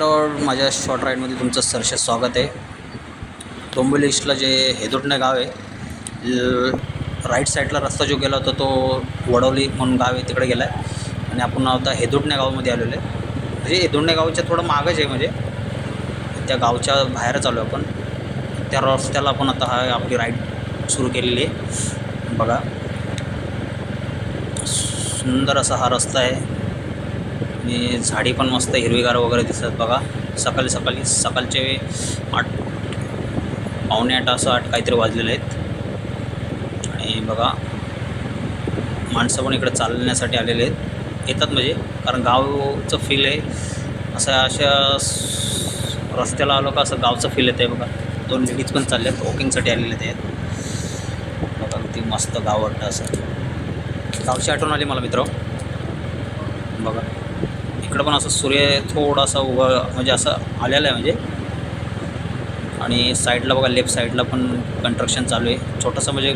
मित्रांनो, माझ्या शॉर्ट राईडमध्ये तुमचं सहर्ष स्वागत आहे. डोंबिवली ईस्टला जे हेदुटणे गाव आहे, राईट साईडला रस्ता जो गेला होता तो वडवली म्हणून गाव आहे, तिकडे गेला आहे. आणि आपण आता हेदुटणे गावामध्ये आलेलो आहे. म्हणजे हेदुटणे गावाच्या थोडं मागच आहे, म्हणजे त्या गावच्या बाहेरच आलो आपण. त्या रस्त्याला आपण आता आपली राईड सुरू केलेली आहे. बघा, सुंदर असा हा रस्ता आहे आणि झाडी पण मस्त हिरवीगार वगैरे दिसतात. बघा, सकाळचे 8 पावणे 8 असं 8 काहीतरी वाजलेले आहेत. आणि बघा, माणसं पण इकडे चालण्यासाठी आलेले येतात, म्हणजे कारण गावचं फील आहे. अशा रस्त्याला आलो का असं गावचं फील येतं आहे. बघा, 2 लेडीज पण चालले आहेत, वॉकिंगसाठी आलेले आहेत. बघा, किती मस्त गाव वाटतं. असं गावची आठवण आली मला मित्र. बघा, इकडं पण असं सूर्य थोडासा म्हणजे असं आलेला आहे म्हणजे. आणि साईडला बघा, लेफ्ट साईडला पण कन्स्ट्रक्शन चालू आहे छोटंसं, म्हणजे